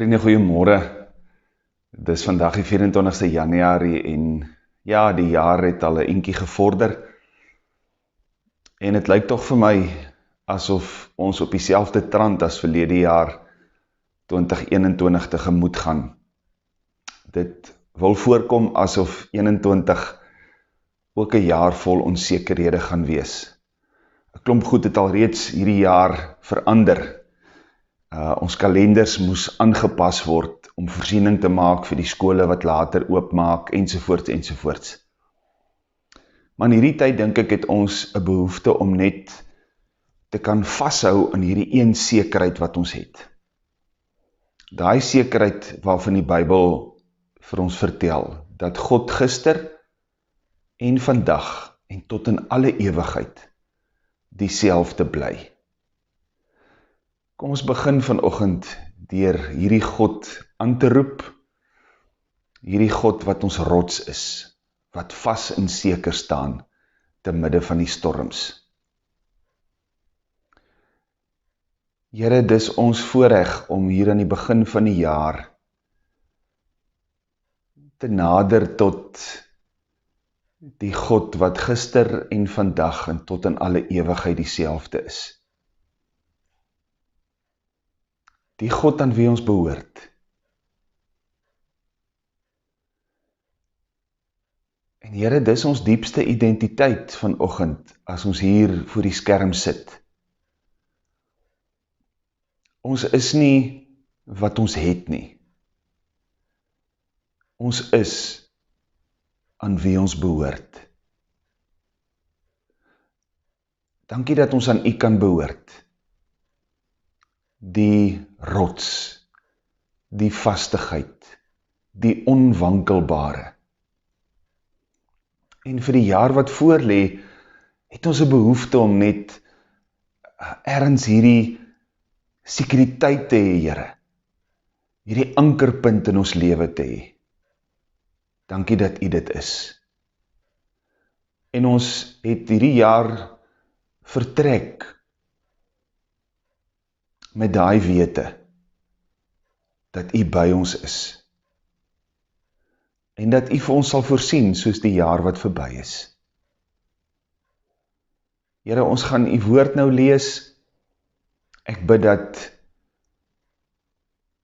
Vriende, goeiemôre. Dis vandag die 24ste Januarie en ja, die jaar het al 'n entjie gevorder. En het lyk tog vir my asof ons op dieselfde trant as verlede jaar 2021 tegemoet gaan. Dit wil voorkom asof 21 ook 'n jaar vol onsekerhede gaan wees. 'n Klomp goed het al reeds hierdie jaar verander. Ons kalenders moes aangepas word om voorsiening te maak vir die skole wat later oopmaak, ensovoorts, ensovoorts. Maar in hierdie tyd dink ek het ons 'n behoefte om net te kan vashou in hierdie een sekerheid wat ons het. Daai sekerheid waarvan die Bybel vir ons vertel, dat God gister en vandag en tot in alle ewigheid dieselfde bly. Kom ons begin vanoggend deur hierdie God aan te roep, hierdie God wat ons rots is, wat vas en seker staan te midde van die storms. Here, dis ons voorreg om hier aan die begin van die jaar te nader tot die God wat gister en vandag en tot in alle ewigheid dieselfde is. Die God aan wie ons behoort. En Here, dis ons diepste identiteit vanoggend as ons hier voor die skerm sit. Ons is nie wat ons het nie. Ons is aan wie ons behoort. Dankie dat ons aan U kan behoort. Die rots, die vastigheid, die onwankelbare. En vir die jaar wat voorlê, het ons 'n behoefte om net ergens hierdie sekuriteit te hê, Here. Hierdie ankerpunt in ons lewe te hê. Dankie dat U dit is. En ons het hierdie jaar vertrek met daai wete dat U by ons is. En dat U vir ons sal voorsien soos die jaar wat verby is. Here, ons gaan U woord nou lees. Ek bid dat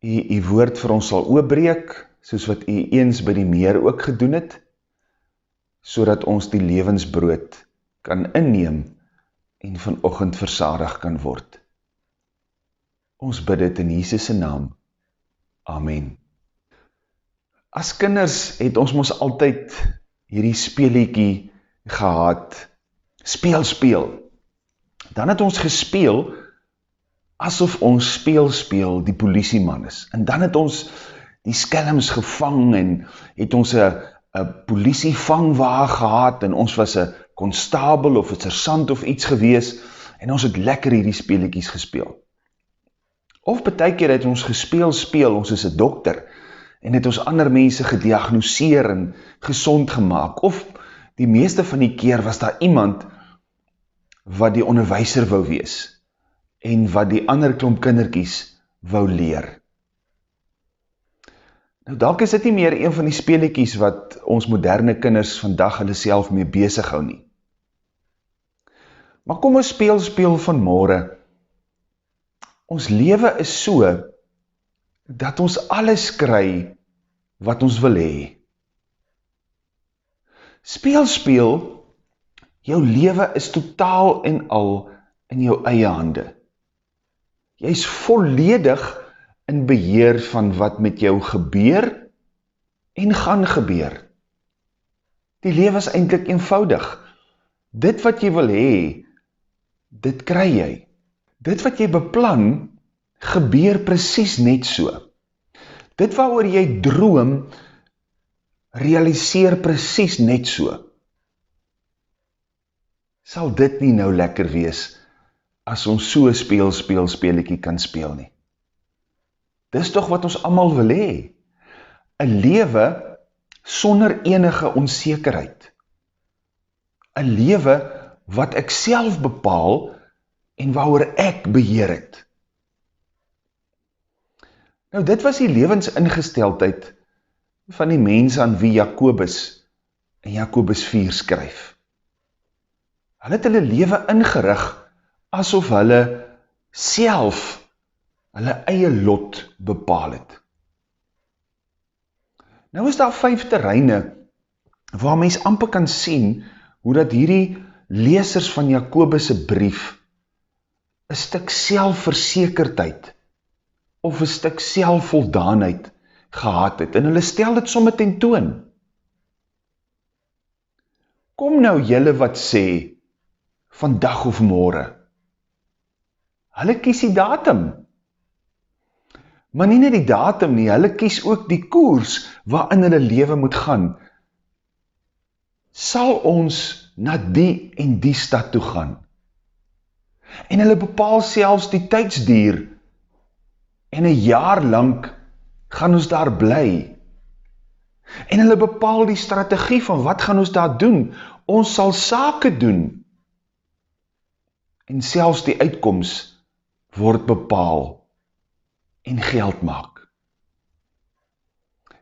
U woord vir ons sal oopbreek, soos wat U eens by die meer ook gedoen het, sodat ons die lewensbrood kan inneem en vanoggend versadig kan word. Ons bid dit in Jesus se naam. Amen. As kinders het ons mos altyd hierdie speelietjie gehad. Speel. Dan het ons gespeel asof ons speel die polisieman is. En dan het ons die skelms gevang en het ons 'n polisievangwa gehad en ons was 'n konstabel of 'n sersant of iets gewees en ons het lekker hierdie speelietjies gespeel. Of baie keer het ons gespeel, ons is 'n dokter en het ons ander mense gediagnoseer en gesond gemaak. Of die meeste van die keer was daar iemand wat die onderwyser wou wees en wat die ander klomp kindertjies wou leer. Nou dalk is dit nie meer een van die speelietjies wat ons moderne kinders vandag hulle self mee besig hou nie. Maar kom ons speel vanmôre. Ons lewe is so dat ons alles kry wat ons wil hê. Speel, jou lewe is totaal en al in jou eie hande. Jy is volledig in beheer van wat met jou gebeur en gaan gebeur. Die lewe is eintlik eenvoudig. Dit wat jy wil hê, dit kry jy. Dit wat jy beplan, gebeur presies net so. Dit waaroor jy droom, realiseer presies net so. Sal dit nie nou lekker wees as ons so 'n speelietjie kan speel nie? Dis tog wat ons almal wil hê. 'n Lewe sonder enige onsekerheid. 'n Lewe wat ek self bepaal en waaroor ek beheer het. Nou, dit was die lewensingesteldheid van die mense aan wie Jakobus in Jakobus 4 skryf. Hulle het hulle lewe ingerig asof hulle self hulle eie lot bepaal het. Nou is daar 5 terreine waar mens amper kan sien hoe dat hierdie lesers van Jakobus se brief 'n stuk selfversekerdheid of 'n stuk selfvoldaanheid gehad het, en hulle stel dit sommer ten toon. Kom nou julle wat sê, vandag of môre. Hulle kies die datum. Maar nie net die datum nie, hulle kies ook die koers waarin hulle lewe moet gaan. Sal ons na die en die stad toe gaan? En hulle bepaal selfs die tydsduur, en 'n jaar lank gaan ons daar bly. En hulle bepaal die strategie van wat gaan ons daar doen. Ons sal sake doen. En selfs die uitkoms word bepaal en geld maak.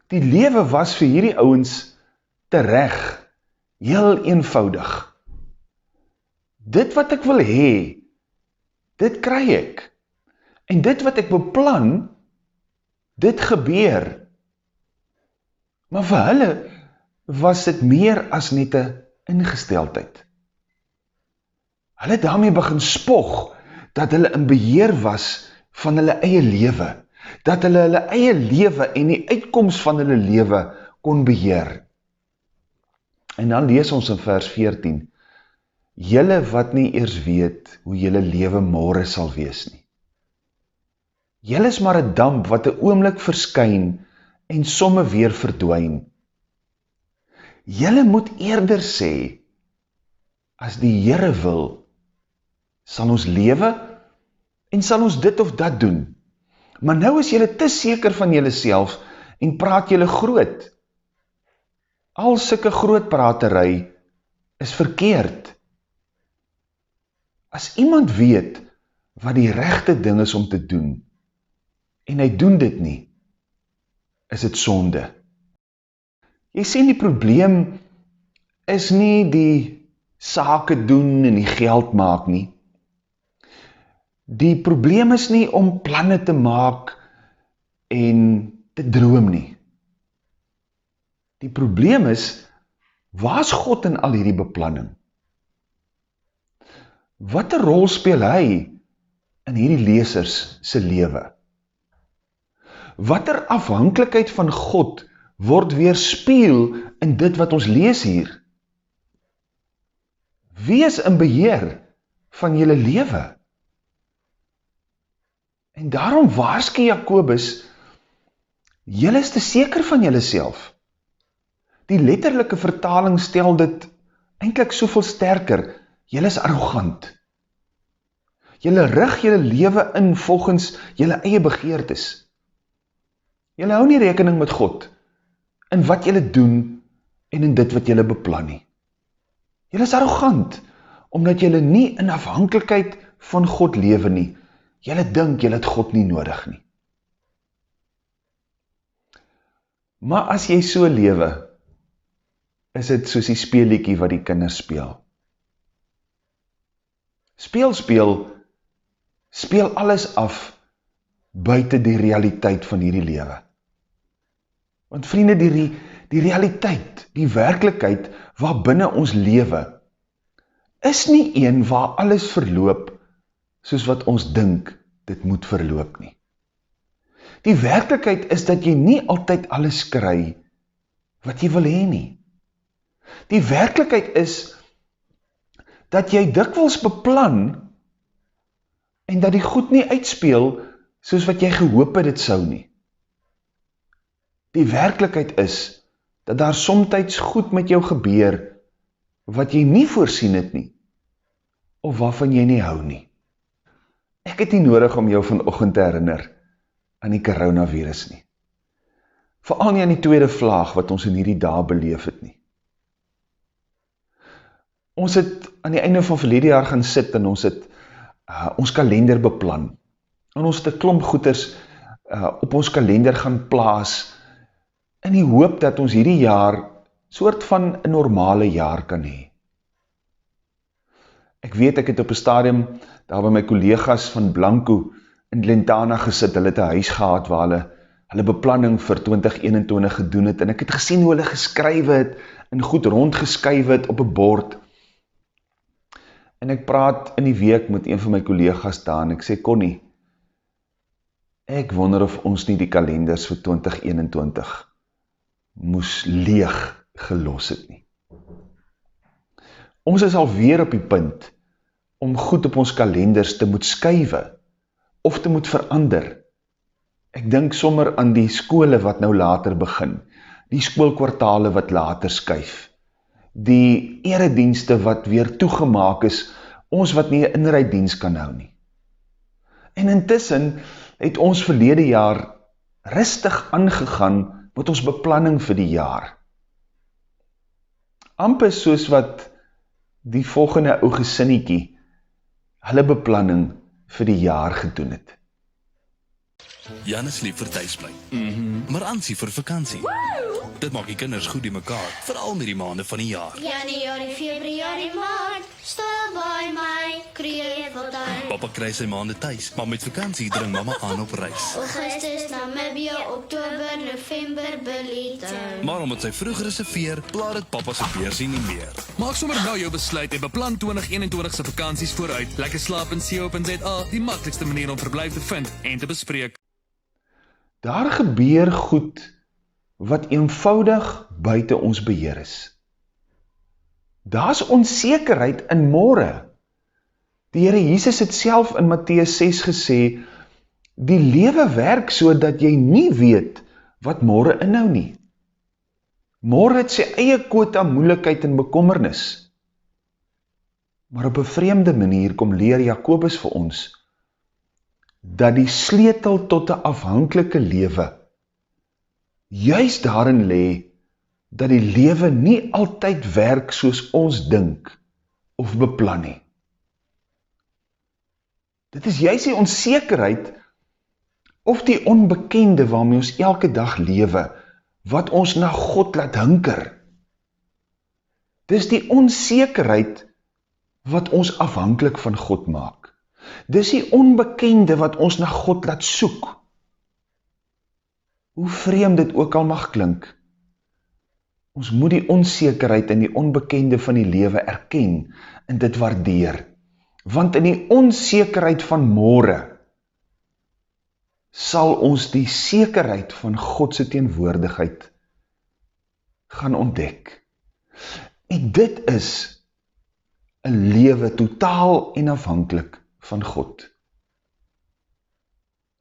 Die lewe was vir hierdie ouens tereg, heel eenvoudig. Dit wat ek wil hê, dit kry ek. En dit wat ek beplan, dit gebeur. Maar vir hulle was dit meer as net 'n ingesteldheid. Hulle het daarmee begin spog dat hulle in beheer was van hulle eie lewe, dat hulle hulle eie lewe en die uitkoms van hulle lewe kon beheer. En dan lees ons in vers 14, julle wat nie eers weet hoe julle lewe môre sal wees nie. Julle is maar 'n damp wat 'n oomblik verskyn en somme weer verdwyn. Julle moet eerder sê, as die Here wil, sal ons lewe en sal ons dit of dat doen. Maar nou is julle te seker van julle self en praat julle groot. Al sulke groot pratery is verkeerd. As iemand weet wat die regte ding is om te doen, en hy doen dit nie, is dit sonde. Jy sien, die probleem is nie die sake doen en die geld maak nie. Die probleem is nie om planne te maak en te droom nie. Die probleem is, waar is God in al hierdie beplanning? Wat 'n rol speel hy in hierdie lesers se lewe? Watter afhanklikheid van God word weerspieël in dit wat ons lees hier? Wie is in beheer van julle lewe? En daarom waarsku Jakobus, julle is te seker van julle self. Die letterlike vertaling stel dit eintlik soveel sterker, julle is arrogant. Julle rig julle lewe in volgens julle eie begeertes. Julle hou nie rekening met God in wat julle doen en in dit wat julle beplan nie. Julle is arrogant, omdat julle nie in afhanklikheid van God lewe nie. Julle dink julle het God nie nodig nie. Maar as jy so lewe, is dit soos die speelietjie wat die kinders speel. Speel alles af buite die realiteit van hierdie lewe. Want vriende, die realiteit, die werklikheid waar binne ons lewe, is nie een waar alles verloop soos wat ons dink dit moet verloop nie. Die werklikheid is dat jy nie altyd alles kry wat jy wil hê nie. Die werklikheid is dat jy dikwels beplan en dat die goed nie uitspeel soos wat jy gehoop het dit sou nie. Die werklikheid is dat daar somtyds goed met jou gebeur wat jy nie voorsien het nie, of waarvan jy nie hou nie. Ek het nie nodig om jou vanoggend te herinner aan die coronavirus nie. Veral nie aan die tweede vlaag wat ons in hierdie dae beleef het nie. Ons het aan die einde van verlede jaar gaan sit en ons het ons kalender beplan. En ons het 'n klomp goeders op ons kalender gaan plaas, in die hoop dat ons hierdie jaar soort van 'n normale jaar kan hê. Ek weet, ek het op 'n stadium daar by my kollegas van Blanco in Lentana gesit, hulle het 'n huis gehad waar hulle beplanning vir 2021 gedoen het, en ek het gesien hoe hulle geskrywe het, en goed rondgeskuif het op 'n bord. En ek praat in die week met een van my kollegas daar, en ek sê, Connie, ek wonder of ons nie die kalenders vir 2021 moes leeg gelos het nie. Ons is alweer op die punt om goed op ons kalenders te moet skuive of te moet verander. Ek dink sommer aan die skole wat nou later begin, die skoolkwartale wat later skuif, die eredienste wat weer toegemaak is, ons wat nie 'n inrydiens kan hou nie. En intussen het ons verlede jaar rustig aangegaan met ons beplanning vir die jaar. Amper soos wat die volgende ou gesinnetjie hulle beplanning vir die jaar gedoen het. Jan is lief vir tuisbly, maar Ansie vir vakansie. Dit maak die kinders goed die mekaar, veral met die maande van die jaar. Januarie, Februarie, Maart, stil by my, kreefwiltuin. Papa kry sy maande tuis, maar met vakansie dring mamma aan op reis. Augustus, Namibia, Oktober, November, Belitung. Maar omdat sy vroeg reserveer, plaat dit papa se beursie nie meer. Maak sommer nou jou besluit en beplan 2021 se vakansies vooruit. Lekker slaap in co.za, die maklikste manier om verblyf te vind en te bespreek. Daar gebeur goed wat eenvoudig buite ons beheer is. Daar's onsekerheid in môre. Die Here Jesus het self in Matteus 6 gesê, die lewe werk so dat jy nie weet wat môre inhou nie. Môre het sy eie kwota moeilikheid en bekommernis. Maar op 'n vreemde manier kom leer Jakobus vir ons, dat die sleutel tot 'n afhanklike lewe juis daarin lê dat die lewe nie altyd werk soos ons dink of beplan nie. Dit is juis die onsekerheid of die onbekende waarmee ons elke dag lewe, wat ons na God laat hinker. Dis die onsekerheid wat ons afhanklik van God maak. Dis die onbekende wat ons na God laat soek. Hoe vreemd dit ook al mag klink, ons moet die onsekerheid en die onbekende van die lewe erken en dit waardeer. Want in die onsekerheid van môre sal ons die sekerheid van God se teenwoordigheid gaan ontdek. En dit is 'n lewe totaal en afhanklik van God.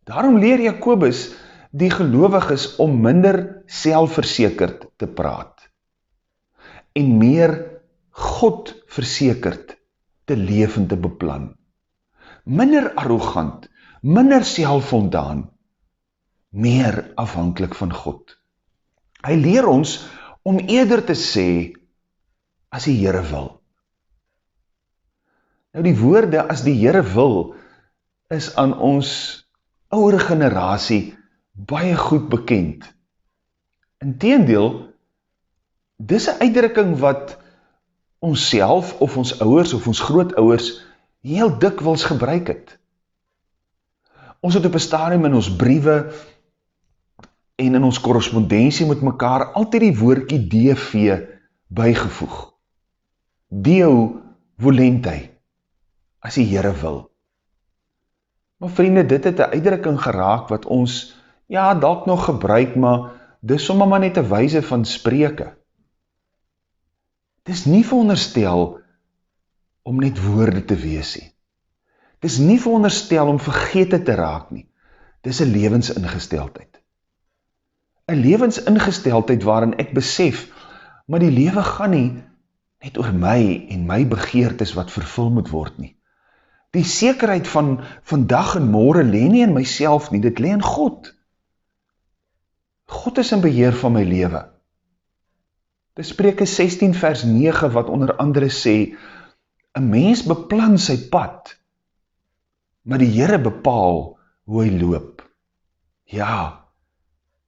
Daarom leer Jakobus die gelowiges om minder selfversekerd te praat en meer God versekerd te leef en te beplan. Minder arrogant, minder selfvoldaan, meer afhanklik van God. Hy leer ons om eerder te sê as die Here wil. Nou die woorde as die Here wil is aan ons ouer generasie baie goed bekend. Inteendeel, dis 'n uitdrukking wat ons self of ons ouers of ons grootouers heel dikwels gebruik het. Ons het op 'n stadium in ons briewe en in ons korrespondensie met mekaar altyd die woordjie DV bygevoeg. Deo volente, as die Here wil. Maar vriende, dit het 'n uitdrukking geraak wat ons dalk nog gebruik, maar dis sommer maar net 'n wyse van spreuke. Dis nie veronderstel om net woorde te wees nie. Dis nie veronderstel om vergete te raak nie. Dis 'n lewensingesteldheid. 'n Lewensingesteldheid waarin ek besef, maar die lewe gaan nie net oor my en my begeertes wat vervul moet word nie. Die sekerheid van vandag en môre lê nie in myself nie, dit lê in God. God is in beheer van my lewe. Dis Spreuke 16 vers 9 wat onder andere sê, 'n mens beplan sy pad, maar die Here bepaal hoe hy loop. Ja,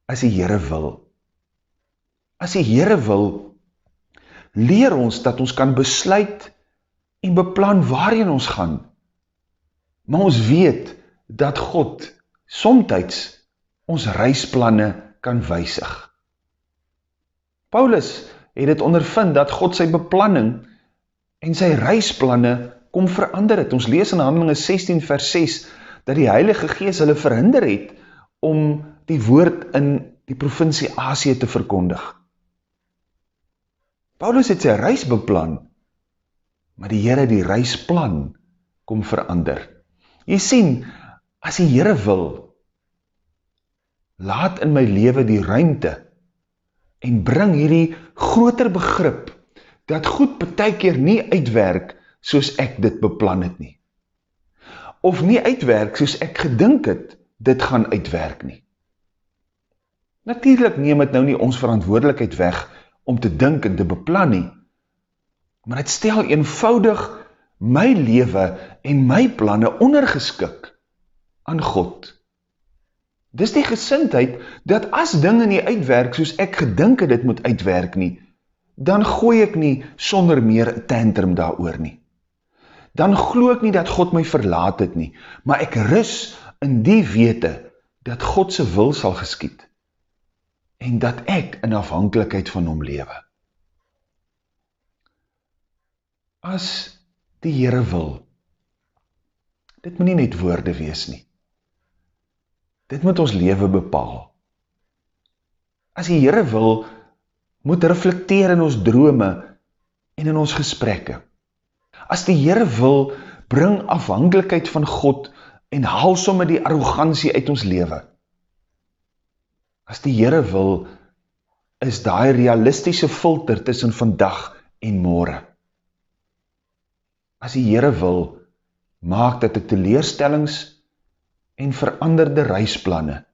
as die Here wil. As die Here wil, leer ons dat ons kan besluit en beplan waarheen ons gaan. Maar ons weet dat God somtyds ons reisplanne kan wysig. Paulus het dit ondervind dat God sy beplanning en sy reisplanne kom verander het. Ons lees in Handelinge 16 vers 6 dat die Heilige Gees hulle verhinder het om die woord in die provinsie Asië te verkondig. Paulus het sy reis beplan, maar die Here die reisplan kom verander. Jy sien, as die Here wil, laat in my lewe die ruimte en bring hierdie groter begrip dat goed partykeer nie uitwerk soos ek dit beplan het nie. Of nie uitwerk soos ek gedink het dit gaan uitwerk nie. Natuurlik neem dit nou nie ons verantwoordelikheid weg om te dink en te beplan nie, maar dit stel eenvoudig my lewe en my planne ondergeskik aan God. Dis die gesindheid dat as dinge nie uitwerk soos ek gedink het dit moet uitwerk nie, dan gooi ek nie sonder meer 'n tantrum daaroor nie. Dan glo ek nie dat God my verlaat het nie, maar ek rus in die wete dat God se wil sal geskied en dat ek in afhanklikheid van hom lewe. As die Here wil, dit moet nie net woorde wees nie. Dit moet ons lewe bepaal. As die Here wil, moet reflekteer in ons drome en in ons gesprekke. As die Here wil, bring afhanklikheid van God en haal sommer die arrogansie uit ons lewe. As die Here wil, is daai realistiese filter tussen vandag en môre. As die Here wil, maak dat ek teleurstellings en veranderde reisplanne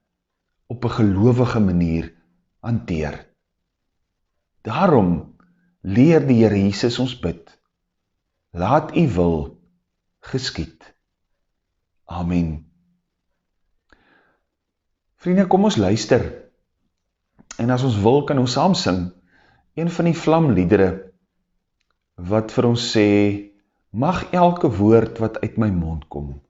op 'n gelowige manier hanteer. Daarom leer die Here Jesus ons bid, laat U wil geskied. Amen. Vriende, kom ons luister. En as ons wil, kan ons saam sing een van die vlamliedere wat vir ons sê, mag elke woord wat uit my mond kom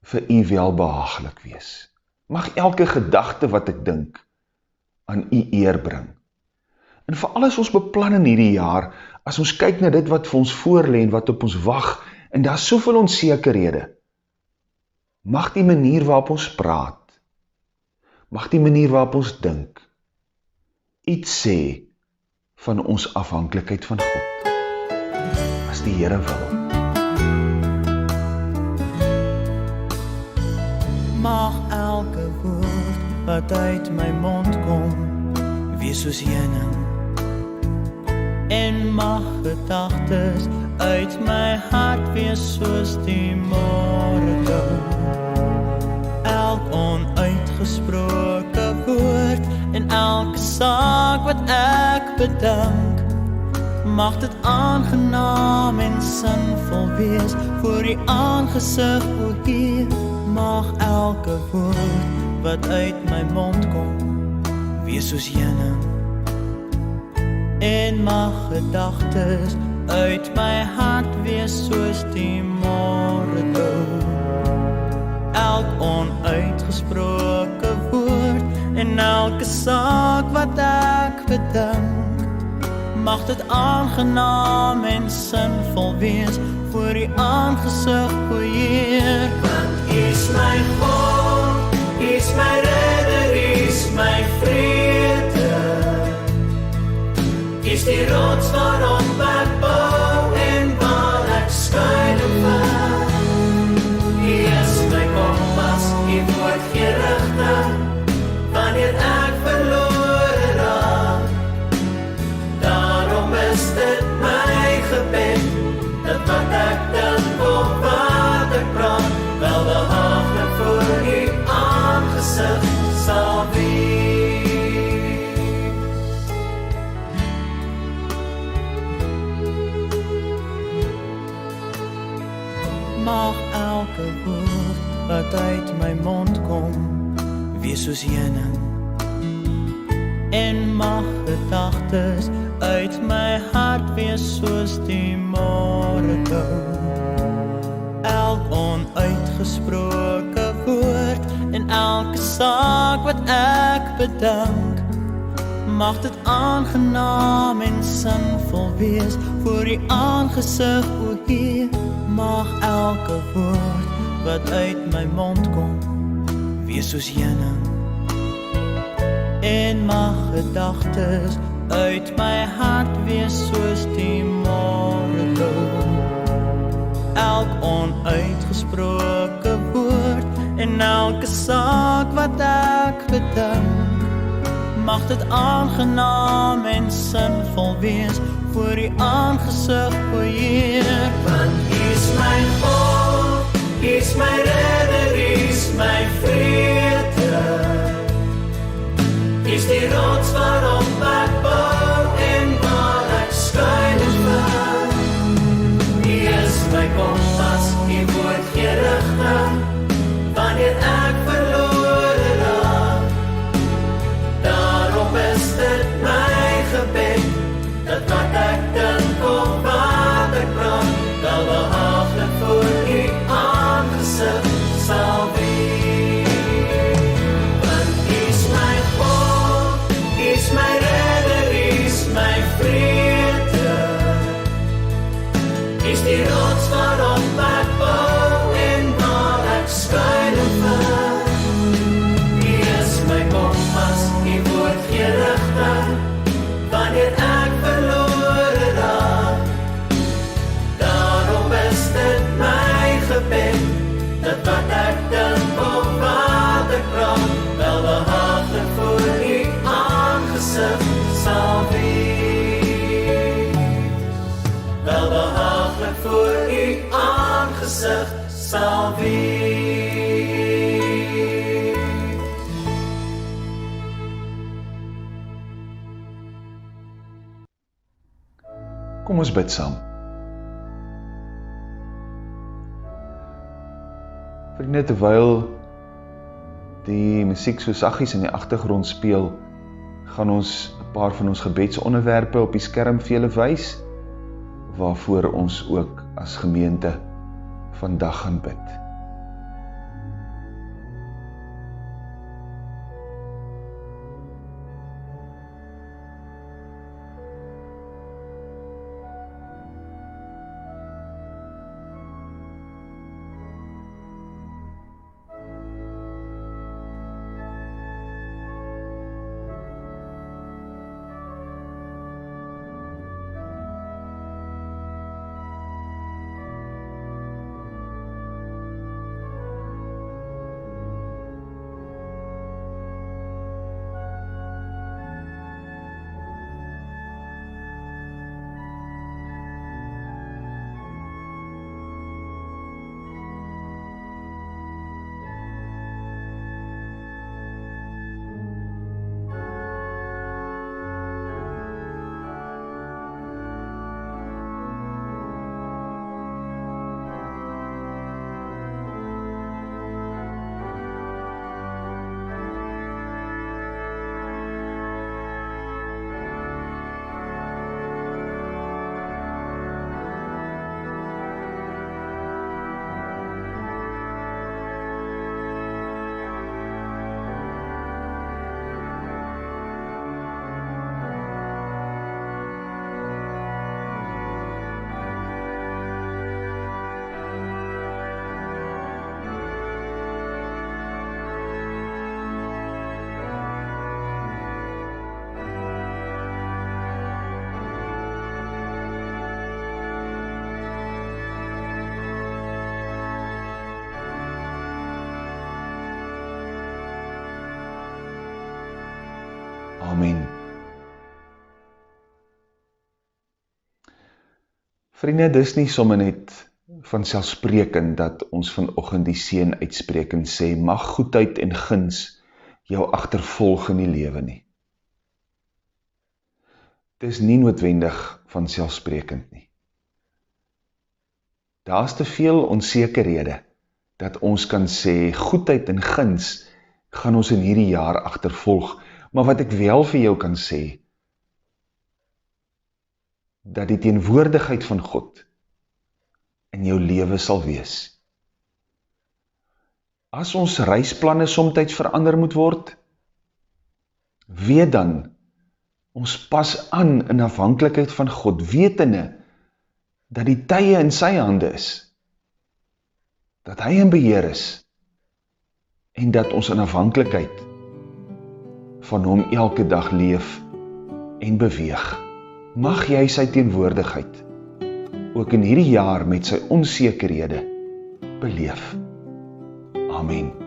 vir U welbehaaglik wees. Mag elke gedagte wat ek dink aan U eer bring. En veral as ons beplan in hierdie jaar, as ons kyk na dit wat vir ons voorlê en wat op ons wag, en daar is soveel onsekerhede, mag die manier waarop ons praat, mag die manier waarop ons dink, iets sê van ons afhanklikheid van God, as die Here wil. Mag elke woord wat uit my mond kom, wees soos heuning, en mag gedagtes uit my hart wees soos die môrekou. Elk onuitgesproke woord en elke saak wat ek bedink, mag dit aangenaam en sinvol wees voor die aangesig, o Heer. Mag elke woord wat uit my mond kom, wees soos heuning, en mag gedagtes uit my hart wees soos die môrekou. Elk onuitgesproke woord en elke saak wat ek bedink, mag dit aangenaam en sinvol wees voor die aangesig, o Heer. Want U is my God, U is my redder, U is my vrede. U is die rots waarop ek bou en waar ek skuil en vind. U is my kompas, U woord gee rigting wanneer ek verlore raak. Daarom is dit my gebed dat wat ek dink of wat ek praat, welbehaaglik voor U aangesig sal wees. Mag elke woord wat uit my mond kom, wees wees soos heuning. En mag gedagtes uit my hart wees soos die môrekou. Elk onuitgesproke woord en elke saak wat ek bedink, mag dit aangenaam en sinvol wees voor die aangesig, o Heer. Mag elke woord wat uit my mond kom wees soos heuning. En mag gedagtes uit my hart wees soos die môrekou. Elk onuitgesproke woord en elke saak wat ek bedink, mag dit aangenaam en sinvol wees voor die aangesig, o Heer. Want U is my God, U is my redder, U is my vrede. U is die rots waarop ek bou en waar ek skuil en vind. U is my kompas, U woord gee rigting, wanneer ek verlore raak. Daarom is dit my gebed, dat wat ek dink of wat ek praat, wel behaaglik voor U aangesig sal wees. Want U is my God, U is my redder, U is my vrede. U is die rots waarop ek bou en waar ek skuil en vind. U is my kompas, U woord gee rigting, wanneer ek verlore raak. Daarom is dit my gebed, dat wat ek dink of wat ek praat, wel behaaglik voor U aangesig sal wees. Wel behaaglik voor U aangesig sal wees. Kom ons bid saam. Vriende, terwyl die musiek so saggies in die agtergrond speel, gaan ons 'n paar van ons gebedsonderwerpe op die skerm vir julle wys, waarvoor ons ook as gemeente vandag gaan bid. Amen. Vriende, dis nie sommer net vanselfsprekend dat ons vanoggend die seën uitspreek en sê, mag goedheid en guns jou agtervolg in die lewe nie. Dis nie noodwendig vanselfsprekend nie. Daar's te veel onsekerhede dat ons kan sê, goedheid en guns gaan ons in hierdie jaar agtervolg, maar wat ek wel vir jou kan sê, dat die teenwoordigheid van God in jou lewe sal wees. As ons reisplanne somtyds verander moet word, weet dan, ons pas aan in afhanklikheid van God, wetende dat die tye in sy hande is, dat hy in beheer is, en dat ons in afhanklikheid van hom elke dag leef en beweeg. Mag jy sy teenwoordigheid ook in hierdie jaar met sy onsekerhede beleef. Amen.